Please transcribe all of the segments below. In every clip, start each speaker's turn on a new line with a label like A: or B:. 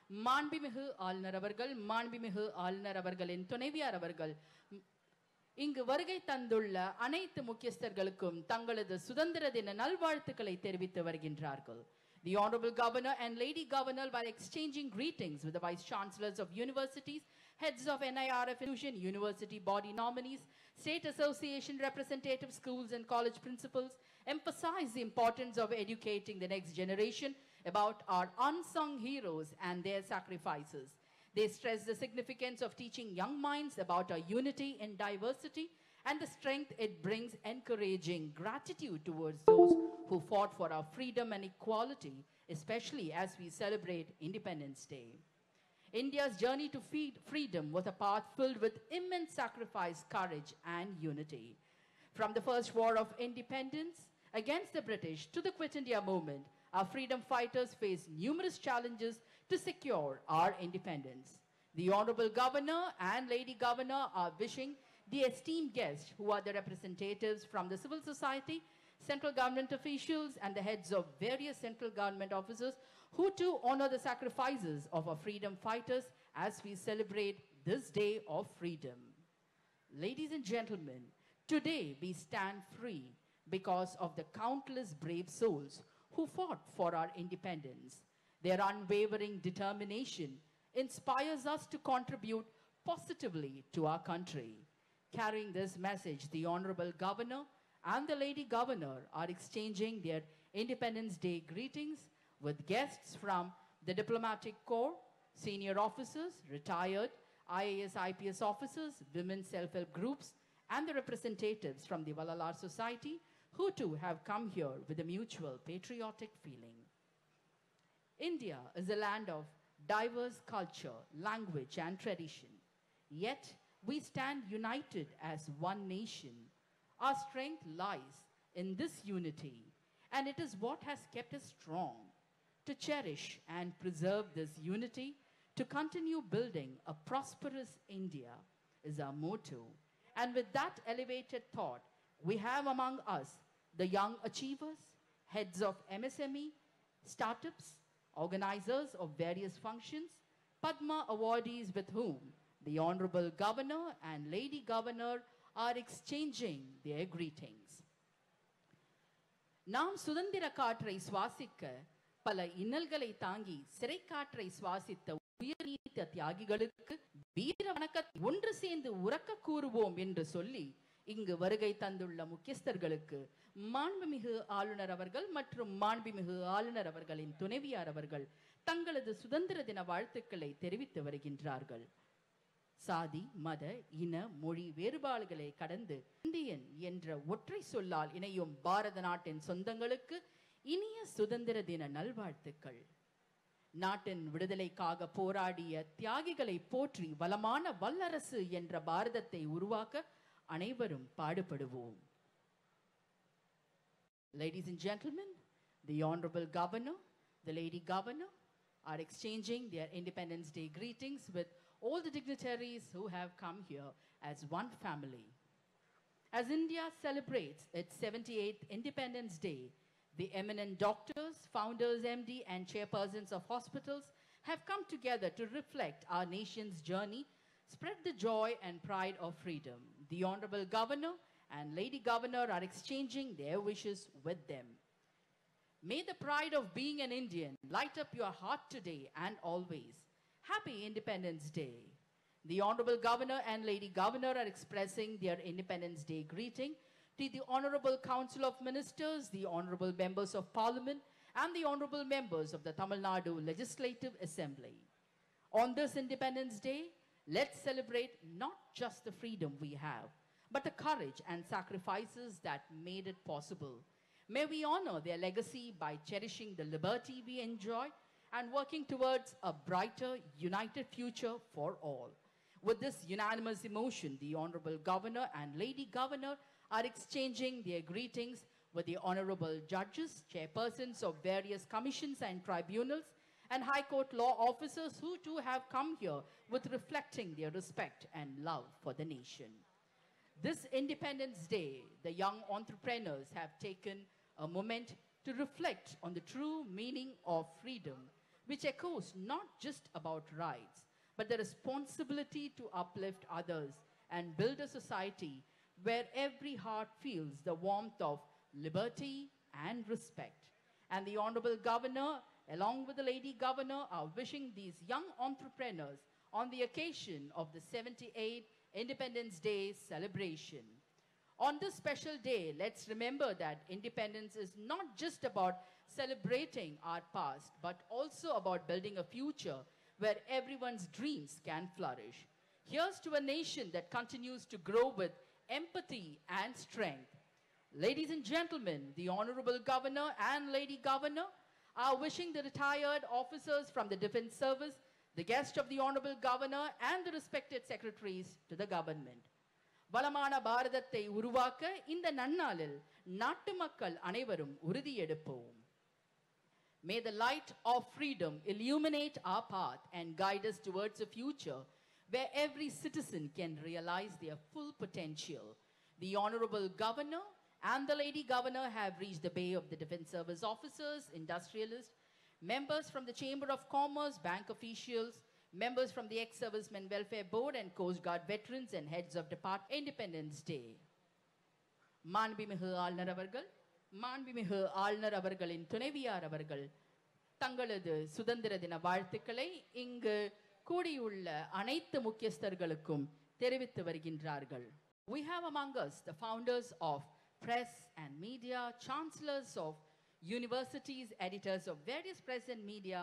A: மாண்புமிகு ஆளுநர் அவர்கள், மாண்புமிகு ஆளுநர் அவர்களின் துணைவியார் அவர்கள் இங்கு வருகை தந்துள்ள அனைத்து முக்கியஸ்தர்களுக்கும் தங்களது சுதந்திர தின நல்வாழ்த்துக்களை தெரிவித்து வருகின்றார்கள். The Honorable Governor and Lady Governor were exchanging greetings with the Vice Chancellors of universities, heads of NIRF institution, university body nominees, state association representatives, schools and college principals, emphasize the importance of educating the next generation about our unsung heroes and their sacrifices. They stress the significance of teaching young minds about our unity in diversity and the strength it brings, encouraging gratitude towards those who fought for our freedom and equality, especially as we celebrate Independence Day. India's journey to freedom was a path filled with immense sacrifice, courage, and unity. From the first war of independence against the British to the Quit India movement, our freedom fighters faced numerous challenges to secure our independence. The Honorable Governor and Lady Governor are wishing the esteemed guests, who are the representatives from the civil society, central government officials, and the heads of various central government officers, who too honor the sacrifices of our freedom fighters as we celebrate this day of freedom. Ladies and gentlemen, today we stand free because of the countless brave souls who fought for our independence. Their unwavering determination inspires us to contribute positively to our country. Carrying this message, the Honorable Governor and the Lady Governor are exchanging their Independence Day greetings with guests from the Diplomatic Corps, senior officers, retired IAS, IPS officers, women's self-help groups, and the representatives from the Valalar Society, who too have come here with a mutual patriotic feeling. India is a land of diverse culture, language, and tradition. Yet, we stand united as one nation. Our strength lies in this unity, and it is what has kept us strong. To cherish and preserve this unity, to continue building a prosperous India is our motto. And with that elevated thought, we have among us the young achievers, heads of MSME, startups, organizers of various functions, Padma awardees with whom the Honorable Governor and Lady Governor are exchanging their greetings. நாம் சுதந்திர காற்றை சுவாசிக்க பல இன்னல்களை தாங்கி சிறை காற்றை சுவாசித்த உயிர் நீத்த தியாகிகளுக்கு வீர வணக்கத்தை ஒன்று சேர்ந்து உறக்க கூறுவோம் என்று சொல்லி இங்கு வருகை தந்துள்ள முக்கியஸ்தர்களுக்கு மாண்புமிகு ஆளுநர் அவர்கள் மற்றும் மாண்புமிகு ஆளுநர் அவர்களின் துணைவியார் அவர்கள் தங்களது சுதந்திர தின வாழ்த்துக்களை தெரிவித்து வருகின்றார்கள். சாதி, மத, இன, மொழி வேறுபாடுகளை கடந்து இந்தியன் என்ற ஒற்றை சொல்லால் இணையும் பாரத நாட்டின் சொந்தங்களுக்கு இனிய சுதந்திர தின நல்வாழ்த்துக்கள். நாட்டின் விடுதலைக்காக போராடிய தியாகிகளை போற்றி வளமான வல்லரசு என்ற பாரதத்தை உருவாக்க அனைவரும் பாடுபடுவோம். Ladies and gentlemen, the Honorable Governor, the Lady Governor are exchanging their Independence Day greetings with all the dignitaries who have come here as one family. As India celebrates its 78th Independence Day, the eminent doctors, founders, MD, and chairpersons of hospitals have come together to reflect our nation's journey, spread the joy and pride of freedom. The Honorable Governor and Lady Governor are exchanging their wishes with them. May the pride of being an Indian light up your heart today and always. Happy Independence Day. The Honorable Governor and Lady Governor are expressing their Independence Day greeting to the Honorable Council of Ministers, the Honorable Members of Parliament, and the Honorable Members of the Tamil Nadu Legislative Assembly. On this Independence Day, let's celebrate not just the freedom we have, but the courage and sacrifices that made it possible. May we honor their legacy by cherishing the liberty we enjoy and working towards a brighter, united future for all. With this unanimous emotion, the Honorable Governor and Lady Governor are exchanging their greetings with the Honorable Judges, chairpersons of various commissions and tribunals, and High Court law officers who too have come here with reflecting their respect and love for the nation. This Independence Day, the young entrepreneurs have taken a moment to reflect on the true meaning of freedom which echoes not just about rights, but the responsibility to uplift others and build a society where every heart feels the warmth of liberty and respect. And the Honorable Governor, along with the Lady Governor, are wishing these young entrepreneurs on the occasion of the 78th Independence Day celebration. On this special day, let's remember that independence is not just about celebrating our past, but also about building a future where everyone's dreams can flourish. Here's to a nation that continues to grow with empathy and strength. Ladies and gentlemen, the Honorable Governor and Lady Governor are wishing the retired officers from the Defense Service, the guest of the Honorable Governor and the respected secretaries to the government. வளமான பாரதத்தை உருவாக்க இந்த நன்னாளில் நாட்டு மக்கள் அனைவரும் உறுதியெடுப்போம். May the light of freedom illuminate our path and guide us towards a future where every citizen can realize their full potential. The Honorable Governor and the Lady Governor have reached the bay of the Defense Service officers, industrialists, members from the Chamber of Commerce, bank officials, members from the Ex-Servicemen Welfare Board and Coast Guard veterans and heads of Department Independence Day. மாண்புமிகு ஆளுநர் அவர்கள், மாண்புமிகு ஆளுநர் அவர்களின் துணைவியார் அவர்கள் தங்களது சுதந்திர தின வாழ்த்துக்களை இங்கு கூடியுள்ள அனைத்து முக்கியஸ்தர்களுக்கும் தெரிவித்து வருகின்றார்கள். We have among us the founders of press and media, chancellors of universities, editors of various press and media,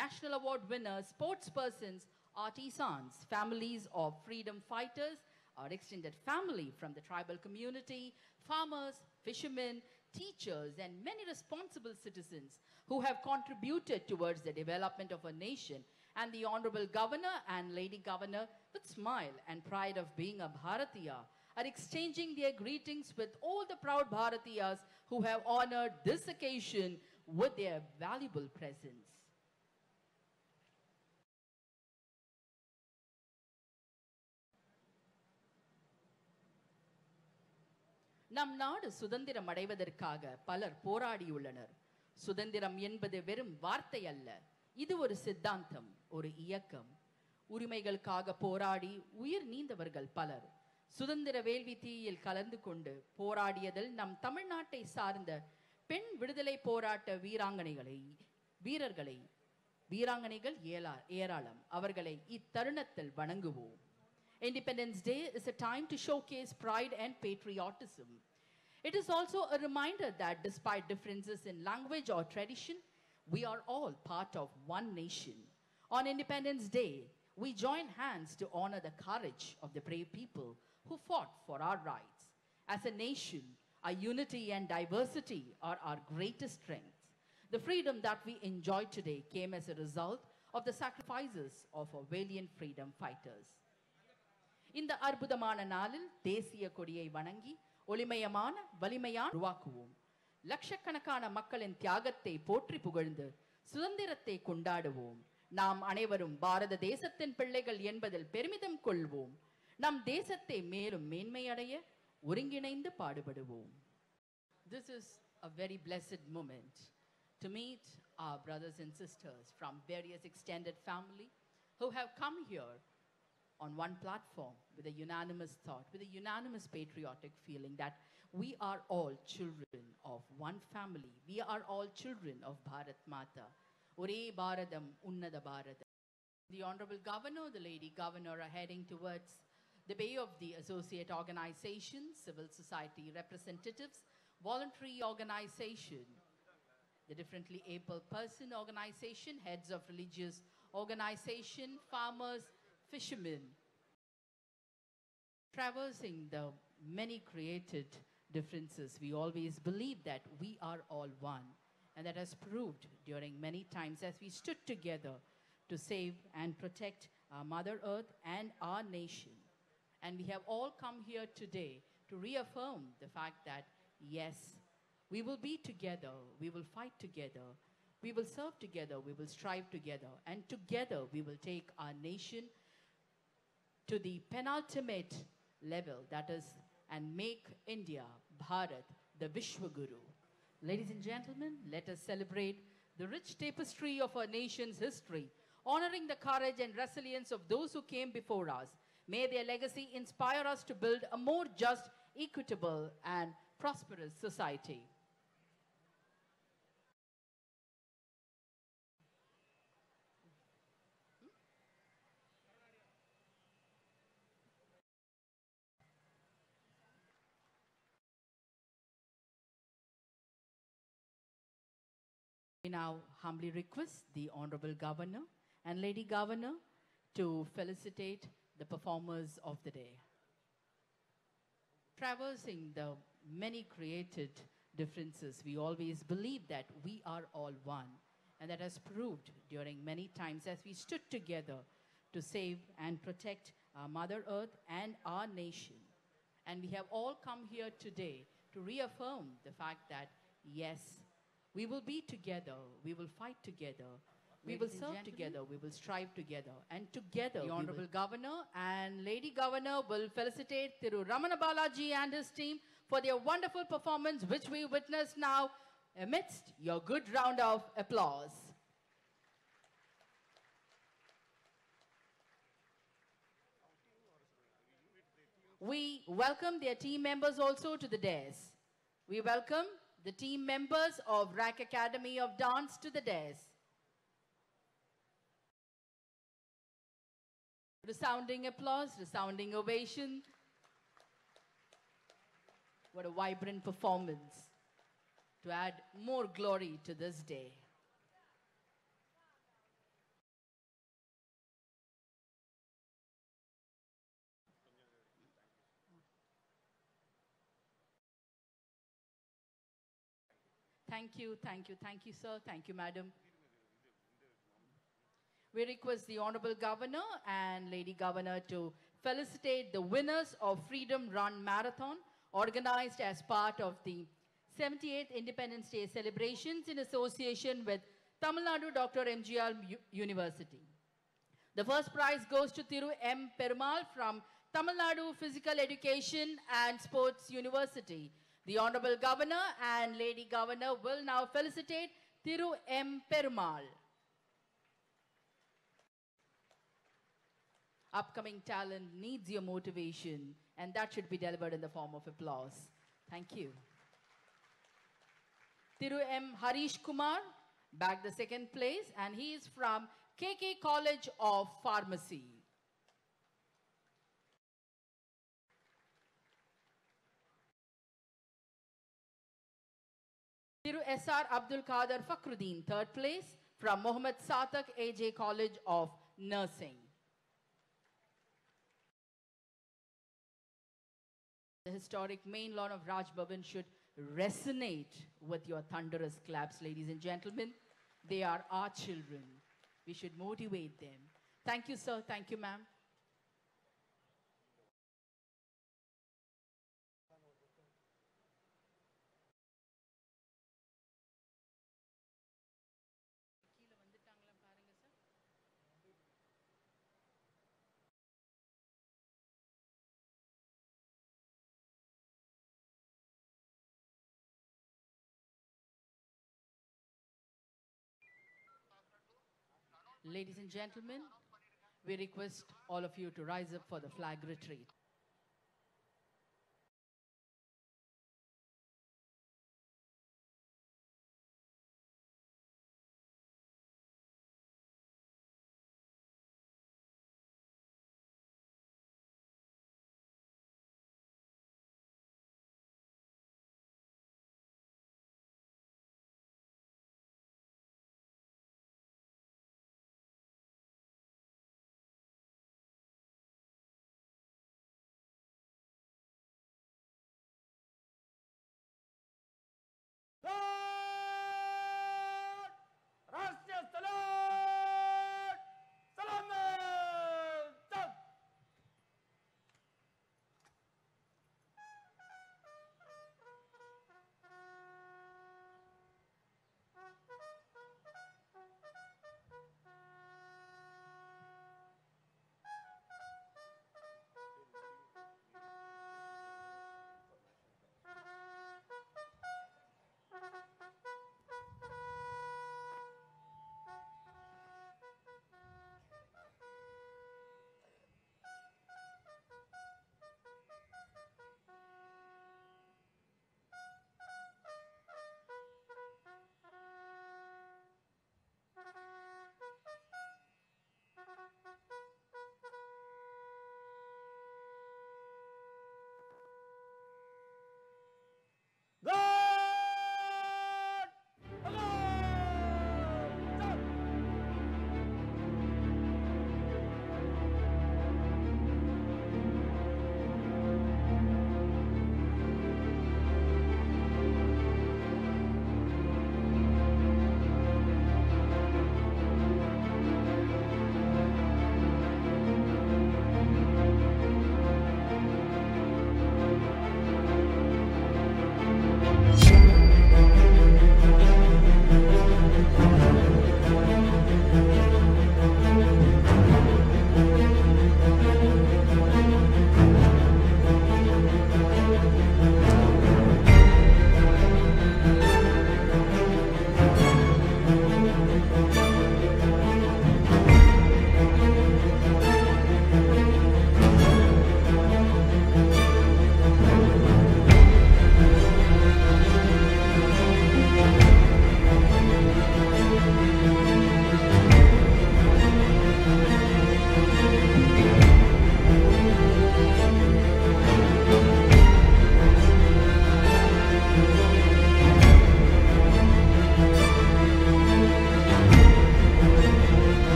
A: national award winners, sports persons, artisans, families of freedom fighters, our extended family from the tribal community, farmers, fishermen, teachers, and many responsible citizens who have contributed towards the development of our nation. And the Honorable Governor and Lady Governor, with smile and pride of being a Bharatiya, are exchanging their greetings with all the proud Bharatiyas who have honored this occasion with their valuable presence. நம் நாடு சுதந்திரம் அடைவதற்காக பலர் போராடியுள்ளனர். சுதந்திரம் என்பது வெறும் வார்த்தை அல்ல, இது ஒரு சித்தாந்தம், ஒரு இயக்கம். உரிமைகளுக்காக போராடி உயிர் நீந்தவர்கள் பலர். சுதந்திர வேள்வி தீயில் கலந்து கொண்டு போராடியதில் நம் தமிழ்நாட்டை சார்ந்த பெண் விடுதலை போராட்ட வீராங்கனைகள் ஏராளம். அவர்களை இத்தருணத்தில் வணங்குவோம். Independence Day is a time to showcase pride and patriotism. It is also a reminder that despite differences in language or tradition, we are all part of one nation. On Independence Day, we join hands to honor the courage of the brave people who fought for our rights. As a nation, our unity and diversity are our greatest strengths. The freedom that we enjoy today came as a result of the sacrifices of our valiant freedom fighters. இந்த அற்புதமான நாளில் தேசிய கொடியை வணங்கி ஒளிமயமான வலிமையான உருவாக்குவோம். லட்சக்கணக்கான மக்களின் தியாகத்தை போற்றி புகழ்ந்து சுதந்திரத்தை கொண்டாடுவோம். நாம் அனைவரும் பாரத தேசத்தின் பிள்ளைகள் என்பதில் பெருமிதம் கொள்வோம். நம் தேசத்தை மேலும் மேன்மையடைய ஒருங்கிணைந்து பாடுபடுவோம். This is a very blessed moment to meet our brothers and sisters from various extended family who have come here on one platform with a unanimous thought, with a unanimous patriotic feeling that we are all children of one family. We are all children of Bharat Mata. Ore Bharadam, Unnada Bharadam. The Honorable Governor, the Lady Governor are heading towards the bay of the associate organizations, civil society representatives, voluntary organization, the differently able person organization, heads of religious organization, farmers, fishermen, traversing the many created differences. We always believe that we are all one, and that has proved during many times as we stood together to save and protect our Mother Earth and our nation. And we have all come here today to reaffirm the fact that, yes, we will be together, we will fight together, we will serve together, we will strive together, and together we will take our nation to the penultimate level, that is, and make India, Bharat, the Vishwaguru. Ladies and gentlemen, let us celebrate the rich tapestry of our nation's history, honoring the courage and resilience of those who came before us. May their legacy inspire us to build a more just, equitable, and prosperous society. We now humbly request the Honorable Governor and Lady Governor to felicitate the performers of the day. Traversing the many created differences, we always believe that we are all one. And that has proved during many times as we stood together to save and protect our Mother Earth and our nation. And we have all come here today to reaffirm the fact that, yes, we will be together, we will fight together, we will serve together, we will strive together, and together the Honorable Governor and Lady Governor will felicitate Thiru Ramana Balaji and his team for their wonderful performance, which we witness now amidst your good round of applause. We welcome their team members also to the dais. We welcome the team members of RAC Academy of Dance to the dais. Resounding applause, resounding ovation. What a vibrant performance to add more glory to this day. Thank you, sir. Thank you, madam. We request the Honorable Governor and Lady Governor to felicitate the winners of Freedom Run Marathon, organized as part of the 78th Independence Day celebrations in association with Tamil Nadu Dr. MGR University. The first prize goes to Thiru M. Perumal from Tamil Nadu Physical Education and Sports University. The Honorable Governor and Lady Governor will now felicitate Thiru M. Perumal. Upcoming talent needs your motivation, and that should be delivered in the form of applause. Thank you. Thiru M. Harish Kumar bagged the second place, and he is from KK College of Pharmacy. Thiru S.R. Abdul Qadir Fakhruddin, third place, from Mohammed Satak A.J. College of Nursing. The historic main lawn of Raj Bhavan should resonate with your thunderous claps, ladies and gentlemen. They are our children. We should motivate them. Thank you, sir. Thank you, ma'am. Ladies and gentlemen, we request all of you to rise up for the flag retreat.